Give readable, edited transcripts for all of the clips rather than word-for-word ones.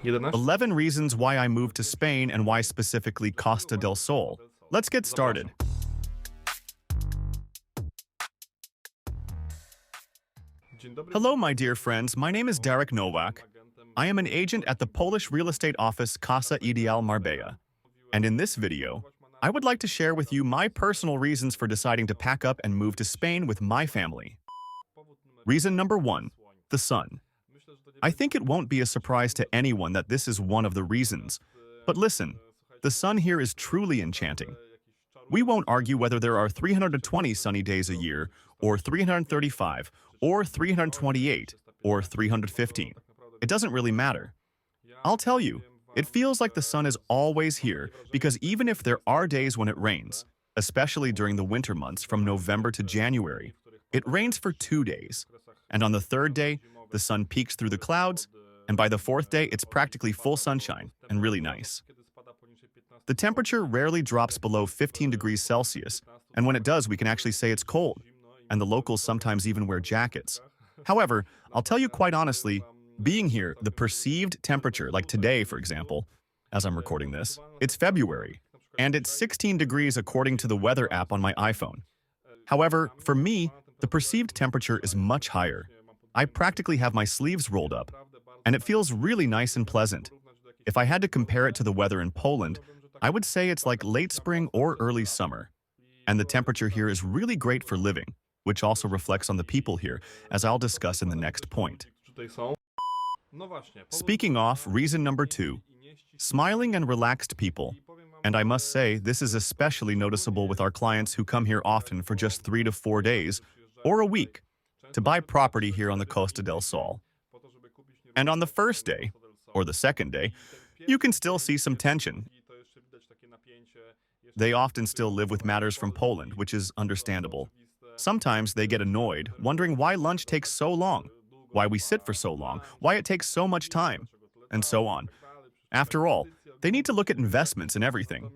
11. 11 reasons why I moved to Spain and why specifically Costa del Sol. Let's get started. Hello, my dear friends. My name is Darek Nowak. I am an agent at the Polish real estate office Casa Ideal Marbella. And in this video, I would like to share with you my personal reasons for deciding to pack up and move to Spain with my family. Reason number 1, the sun. I think it won't be a surprise to anyone that this is one of the reasons. But listen, the sun here is truly enchanting. We won't argue whether there are 320 sunny days a year, or 335, or 328, or 315. It doesn't really matter. I'll tell you, it feels like the sun is always here because even if there are days when it rains, especially during the winter months from November to January, it rains for 2 days. And on the third day, the sun peeks through the clouds, and by the fourth day, it's practically full sunshine and really nice. The temperature rarely drops below 15 degrees Celsius, and when it does, we can actually say it's cold, and the locals sometimes even wear jackets. However, I'll tell you quite honestly, being here, the perceived temperature, like today, for example, as I'm recording this, it's February, and it's 16 degrees according to the weather app on my iPhone. However, for me, the perceived temperature is much higher. I practically have my sleeves rolled up, and it feels really nice and pleasant. If I had to compare it to the weather in Poland, I would say it's like late spring or early summer. And the temperature here is really great for living, which also reflects on the people here, as I'll discuss in the next point. Speaking of, reason number 2, smiling and relaxed people. And I must say, this is especially noticeable with our clients who come here often for just 3 to 4 days, or a week, to buy property here on the Costa del Sol. And on the first day, or the second day, you can still see some tension. They often still live with matters from Poland, which is understandable. Sometimes they get annoyed, wondering why lunch takes so long, why we sit for so long, why it takes so much time, and so on. After all, they need to look at investments and everything.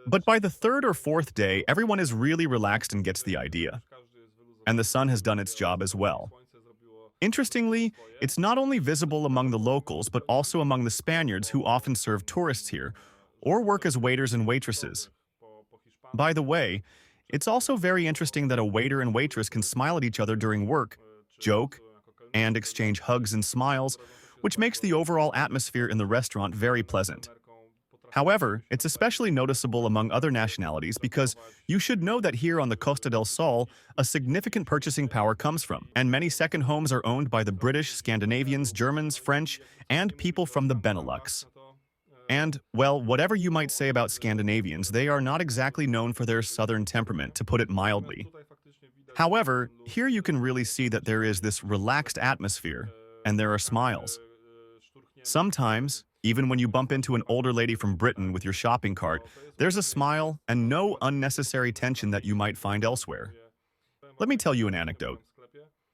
But by the third or fourth day, everyone is really relaxed and gets the idea. And the sun has done its job as well. Interestingly, it's not only visible among the locals, but also among the Spaniards who often serve tourists here, or work as waiters and waitresses. By the way, it's also very interesting that a waiter and waitress can smile at each other during work, joke, and exchange hugs and smiles, which makes the overall atmosphere in the restaurant very pleasant. However, it's especially noticeable among other nationalities because you should know that here on the Costa del Sol, a significant purchasing power comes from, and many second homes are owned by the British, Scandinavians, Germans, French, and people from the Benelux. And, well, whatever you might say about Scandinavians, they are not exactly known for their southern temperament, to put it mildly. However, here you can really see that there is this relaxed atmosphere, and there are smiles. Sometimes, even when you bump into an older lady from Britain with your shopping cart, there's a smile and no unnecessary tension that you might find elsewhere. Let me tell you an anecdote.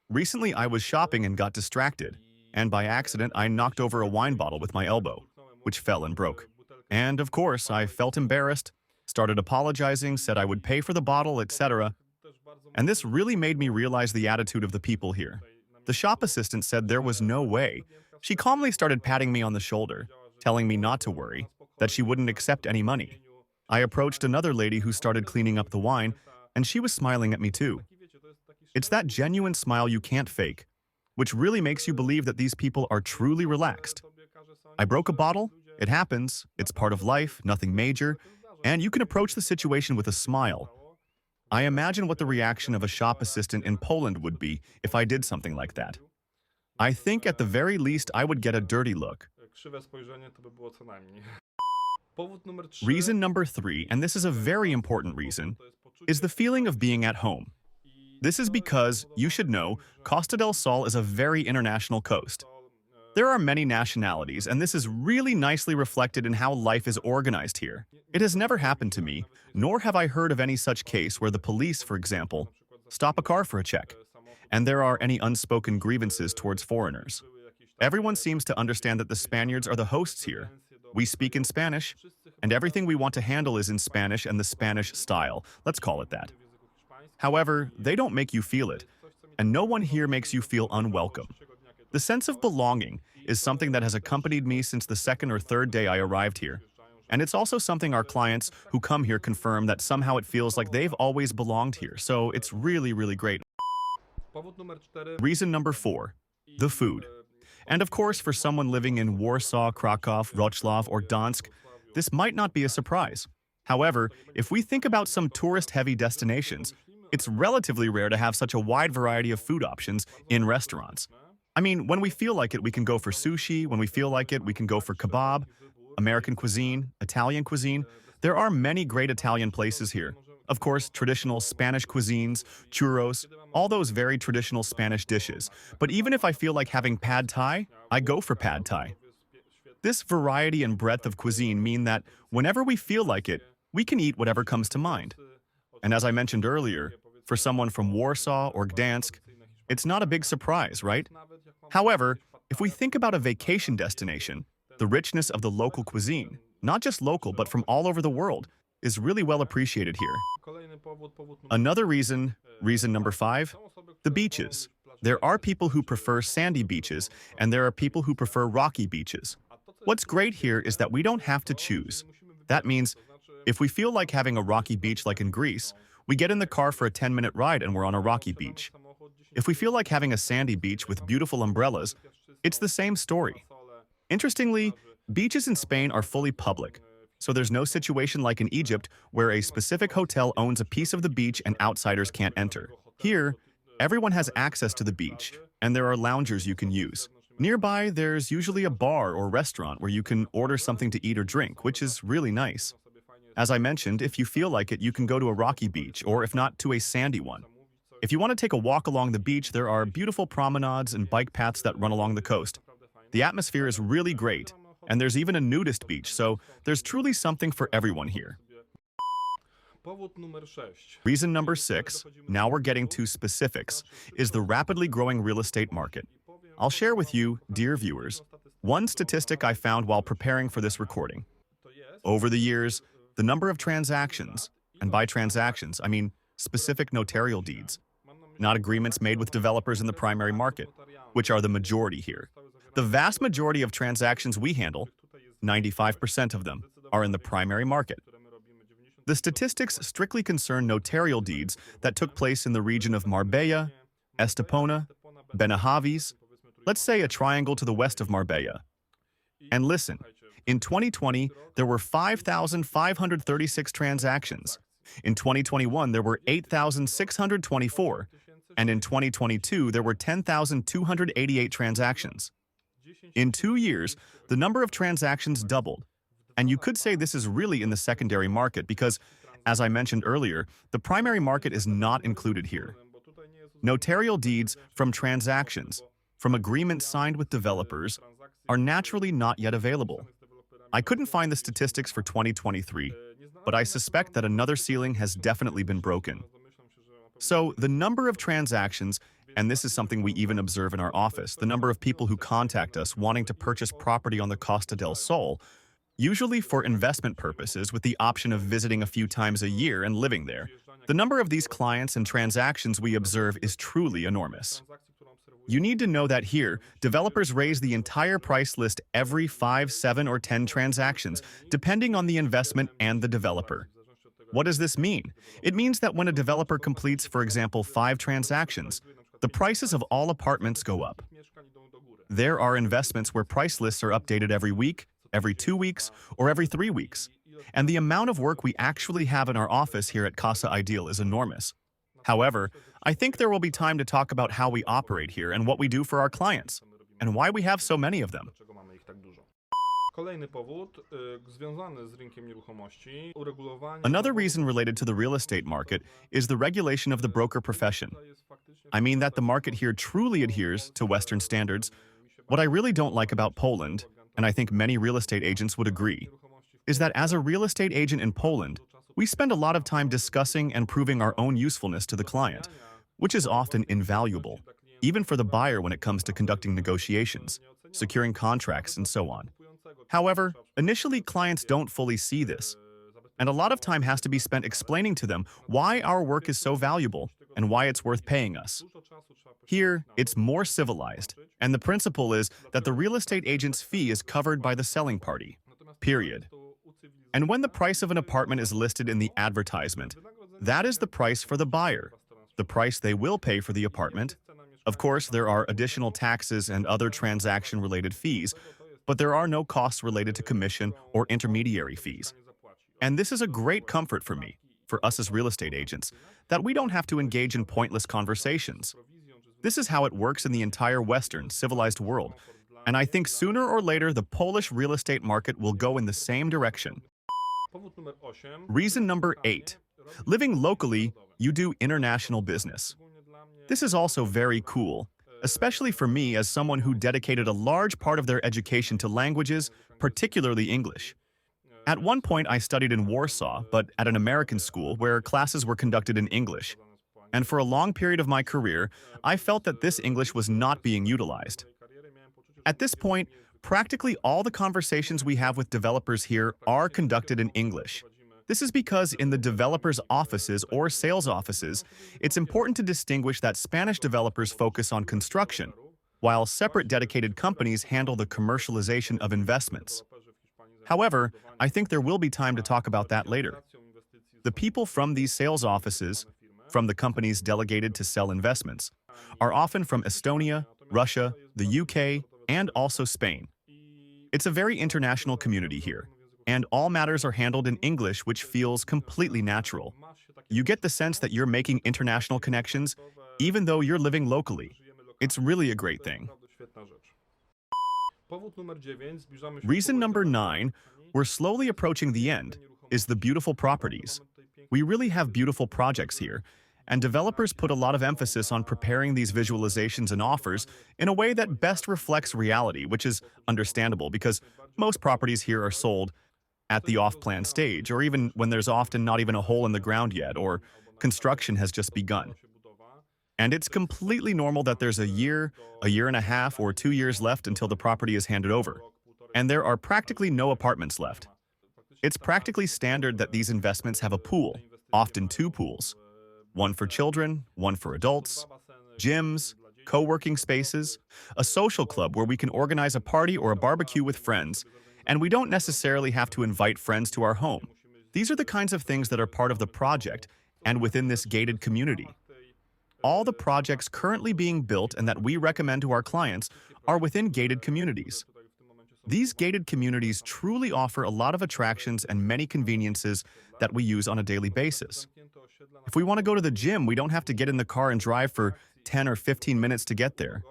Recently, I was shopping and got distracted, and by accident, I knocked over a wine bottle with my elbow, which fell and broke. And of course, I felt embarrassed, started apologizing, said I would pay for the bottle, etc. And this really made me realize the attitude of the people here. The shop assistant said there was no way. She calmly started patting me on the shoulder, telling me not to worry, that she wouldn't accept any money. I approached another lady who started cleaning up the wine, and she was smiling at me too. It's that genuine smile you can't fake, which really makes you believe that these people are truly relaxed. I broke a bottle, it happens, it's part of life, nothing major, and you can approach the situation with a smile. I imagine what the reaction of a shop assistant in Poland would be if I did something like that. I think at the very least I would get a dirty look. Reason number 3, and this is a very important reason, is the feeling of being at home. This is because, you should know, Costa del Sol is a very international coast. There are many nationalities, and this is really nicely reflected in how life is organized here. It has never happened to me, nor have I heard of any such case where the police, for example, stop a car for a check, and there are any unspoken grievances towards foreigners. Everyone seems to understand that the Spaniards are the hosts here. We speak in Spanish, and everything we want to handle is in Spanish and the Spanish style, let's call it that. However, they don't make you feel it, and no one here makes you feel unwelcome. The sense of belonging is something that has accompanied me since the second or third day I arrived here. And it's also something our clients who come here confirm that somehow it feels like they've always belonged here. So it's really, really great. Reason number 4, the food. And of course, for someone living in Warsaw, Krakow, Wrocław, or Gdansk, this might not be a surprise. However, if we think about some tourist-heavy destinations, it's relatively rare to have such a wide variety of food options in restaurants. I mean, when we feel like it, we can go for sushi. When we feel like it, we can go for kebab, American cuisine, Italian cuisine. There are many great Italian places here. Of course, traditional Spanish cuisines, churros, all those very traditional Spanish dishes. But even if I feel like having pad thai, I go for pad thai. This variety and breadth of cuisine mean that whenever we feel like it, we can eat whatever comes to mind. And as I mentioned earlier, for someone from Warsaw or Gdansk, it's not a big surprise, right? However, if we think about a vacation destination, the richness of the local cuisine, not just local but from all over the world, is really well appreciated here. Another reason number 5, the beaches. There are people who prefer sandy beaches, and there are people who prefer rocky beaches. What's great here is that we don't have to choose. That means, if we feel like having a rocky beach like in Greece, we get in the car for a 10-minute ride and we're on a rocky beach. If we feel like having a sandy beach with beautiful umbrellas, it's the same story. Interestingly, beaches in Spain are fully public, so there's no situation like in Egypt where a specific hotel owns a piece of the beach and outsiders can't enter. Here, everyone has access to the beach, and there are loungers you can use. Nearby, there's usually a bar or restaurant where you can order something to eat or drink, which is really nice. As I mentioned, if you feel like it, you can go to a rocky beach, or if not, to a sandy one. If you want to take a walk along the beach, there are beautiful promenades and bike paths that run along the coast. The atmosphere is really great, and there's even a nudist beach, so there's truly something for everyone here. Reason number 6, now we're getting to specifics, is the rapidly growing real estate market. I'll share with you, dear viewers, one statistic I found while preparing for this recording. Over the years, the number of transactions, and by transactions, I mean specific notarial deeds, not agreements made with developers in the primary market, which are the majority here. The vast majority of transactions we handle, 95% of them, are in the primary market. The statistics strictly concern notarial deeds that took place in the region of Marbella, Estepona, Benahavis, let's say a triangle to the west of Marbella. And listen, in 2020, there were 5,536 transactions. In 2021, there were 8,624, and in 2022, there were 10,288 transactions. In 2 years, the number of transactions doubled. And you could say this is really in the secondary market because, as I mentioned earlier, the primary market is not included here. Notarial deeds from transactions, from agreements signed with developers, are naturally not yet available. I couldn't find the statistics for 2023, but I suspect that another ceiling has definitely been broken. So, the number of transactions, and this is something we even observe in our office, the number of people who contact us wanting to purchase property on the Costa del Sol, usually for investment purposes with the option of visiting a few times a year and living there. The number of these clients and transactions we observe is truly enormous. You need to know that here, developers raise the entire price list every 5, 7, or 10 transactions, depending on the investment and the developer. What does this mean? It means that when a developer completes, for example, 5 transactions, the prices of all apartments go up. There are investments where price lists are updated every week, every 2 weeks, or every 3 weeks. And the amount of work we actually have in our office here at Casa Ideal is enormous. However, I think there will be time to talk about how we operate here and what we do for our clients, and why we have so many of them. Another reason related to the real estate market is the regulation of the broker profession. I mean that the market here truly adheres to Western standards. What I really don't like about Poland, and I think many real estate agents would agree, is that as a real estate agent in Poland, we spend a lot of time discussing and proving our own usefulness to the client, which is often invaluable, even for the buyer when it comes to conducting negotiations, securing contracts, and so on. However, initially clients don't fully see this, and a lot of time has to be spent explaining to them why our work is so valuable and why it's worth paying us. Here, it's more civilized, and the principle is that the real estate agent's fee is covered by the selling party. Period. And when the price of an apartment is listed in the advertisement, that is the price for the buyer, the price they will pay for the apartment. Of course, there are additional taxes and other transaction-related fees, but there are no costs related to commission or intermediary fees. And this is a great comfort for me, for us as real estate agents, that we don't have to engage in pointless conversations. This is how it works in the entire Western, civilized world, and I think sooner or later the Polish real estate market will go in the same direction. Reason number 8. Living locally, you do international business. This is also very cool, especially for me as someone who dedicated a large part of their education to languages, particularly English. At one point, I studied in Warsaw, but at an American school where classes were conducted in English. And for a long period of my career, I felt that this English was not being utilized. At this point, practically all the conversations we have with developers here are conducted in English. This is because in the developers' offices or sales offices, it's important to distinguish that Spanish developers focus on construction, while separate dedicated companies handle the commercialization of investments. However, I think there will be time to talk about that later. The people from these sales offices, from the companies delegated to sell investments, are often from Estonia, Russia, the UK, and also Spain. It's a very international community here, and all matters are handled in English, which feels completely natural. You get the sense that you're making international connections, even though you're living locally. It's really a great thing. Reason number 9, we're slowly approaching the end, is the beautiful properties. We really have beautiful projects here, and developers put a lot of emphasis on preparing these visualizations and offers in a way that best reflects reality, which is understandable because most properties here are sold at the off-plan stage, or even when there's often not even a hole in the ground yet, or construction has just begun. And it's completely normal that there's a year and a half, or 2 years left until the property is handed over. And there are practically no apartments left. It's practically standard that these investments have a pool, often 2 pools. One for children, one for adults, gyms, co-working spaces, a social club where we can organize a party or a barbecue with friends, and we don't necessarily have to invite friends to our home. These are the kinds of things that are part of the project and within this gated community. All the projects currently being built and that we recommend to our clients are within gated communities. These gated communities truly offer a lot of attractions and many conveniences that we use on a daily basis. If we want to go to the gym, we don't have to get in the car and drive for 10 or 15 minutes to get there.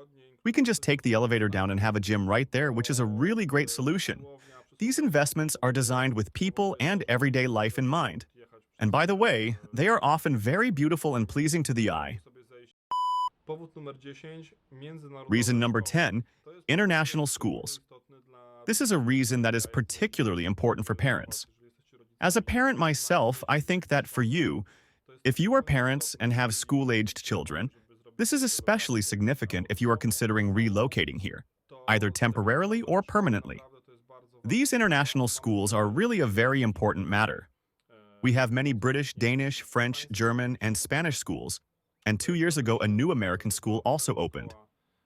We can just take the elevator down and have a gym right there, which is a really great solution. These investments are designed with people and everyday life in mind. And by the way, they are often very beautiful and pleasing to the eye. Reason number 10, international schools. This is a reason that is particularly important for parents. As a parent myself, I think that for you, if you are parents and have school-aged children, this is especially significant if you are considering relocating here, either temporarily or permanently. These international schools are really a very important matter. We have many British, Danish, French, German, and Spanish schools, and 2 years ago a new American school also opened.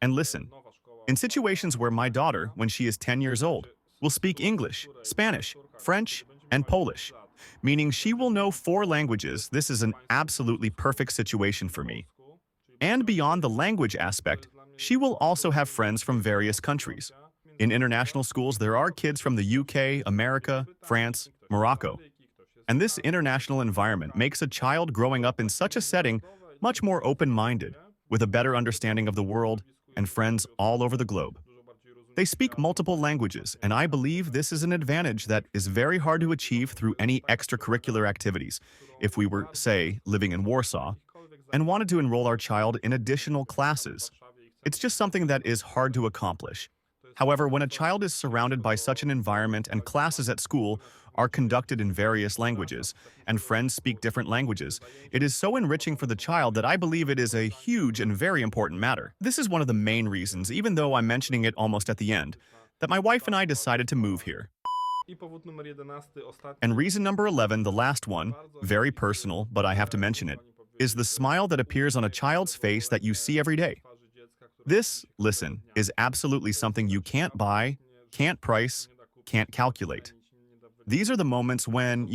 And listen, in situations where my daughter, when she is 10 years old, will speak English, Spanish, French, and Polish, meaning she will know 4 languages, this is an absolutely perfect situation for me. And beyond the language aspect, she will also have friends from various countries. In international schools, there are kids from the UK, America, France, Morocco. And this international environment makes a child growing up in such a setting much more open-minded, with a better understanding of the world and friends all over the globe. They speak multiple languages, and I believe this is an advantage that is very hard to achieve through any extracurricular activities if we were, say, living in Warsaw and wanted to enroll our child in additional classes. It's just something that is hard to accomplish. However, when a child is surrounded by such an environment and classes at school are conducted in various languages, and friends speak different languages, it is so enriching for the child that I believe it is a huge and very important matter. This is one of the main reasons, even though I'm mentioning it almost at the end, that my wife and I decided to move here. And reason number 11, the last one, very personal, but I have to mention it, is the smile that appears on a child's face that you see every day. This, listen, is absolutely something you can't buy, can't price, can't calculate. These are the moments when,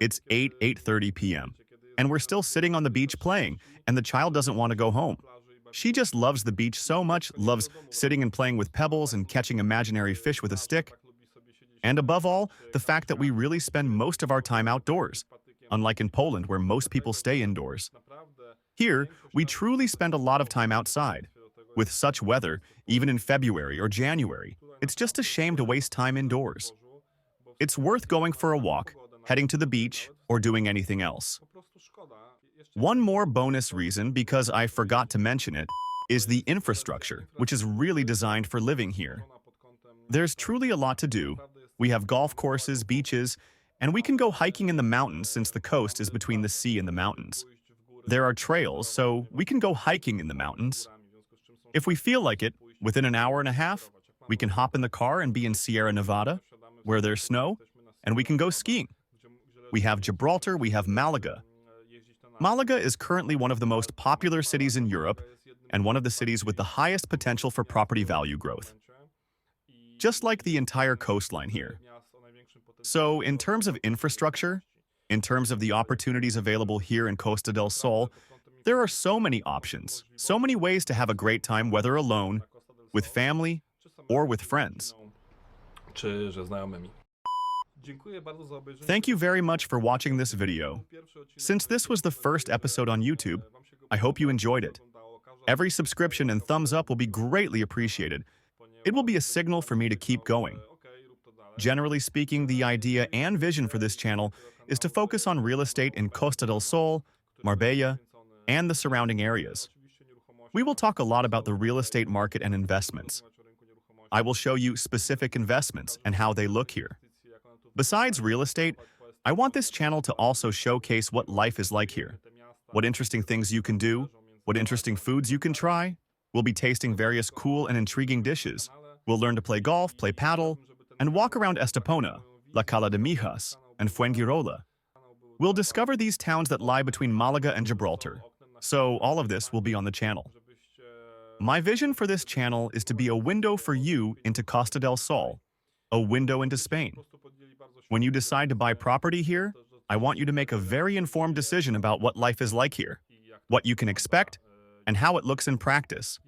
it's 8:30 p.m., and we're still sitting on the beach playing, and the child doesn't want to go home. She just loves the beach so much, loves sitting and playing with pebbles and catching imaginary fish with a stick. And above all, the fact that we really spend most of our time outdoors, unlike in Poland where most people stay indoors. Here, we truly spend a lot of time outside. With such weather, even in February or January, it's just a shame to waste time indoors. It's worth going for a walk, heading to the beach, or doing anything else. One more bonus reason, because I forgot to mention it, is the infrastructure, which is really designed for living here. There's truly a lot to do. We have golf courses, beaches, and we can go hiking in the mountains since the coast is between the sea and the mountains. There are trails, so we can go hiking in the mountains. If we feel like it, within an hour and a half, we can hop in the car and be in Sierra Nevada, where there's snow, and we can go skiing. We have Gibraltar, we have Malaga. Malaga is currently one of the most popular cities in Europe and one of the cities with the highest potential for property value growth. Just like the entire coastline here. So, in terms of infrastructure, in terms of the opportunities available here in Costa del Sol, there are so many options, so many ways to have a great time, whether alone, with family, or with friends. Thank you very much for watching this video. Since this was the first episode on YouTube, I hope you enjoyed it. Every subscription and thumbs up will be greatly appreciated. It will be a signal for me to keep going. Generally speaking, the idea and vision for this channel is to focus on real estate in Costa del Sol, Marbella, and the surrounding areas. We will talk a lot about the real estate market and investments. I will show you specific investments and how they look here. Besides real estate, I want this channel to also showcase what life is like here, what interesting things you can do, what interesting foods you can try. We'll be tasting various cool and intriguing dishes. We'll learn to play golf, play paddle, and walk around Estepona, La Cala de Mijas, and Fuengirola. We'll discover these towns that lie between Malaga and Gibraltar. So all of this will be on the channel. My vision for this channel is to be a window for you into Costa del Sol, a window into Spain. When you decide to buy property here, I want you to make a very informed decision about what life is like here, what you can expect, and how it looks in practice.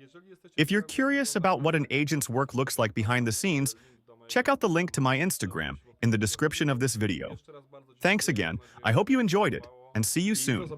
If you're curious about what an agent's work looks like behind the scenes, check out the link to my Instagram in the description of this video. Thanks again, I hope you enjoyed it, and see you soon.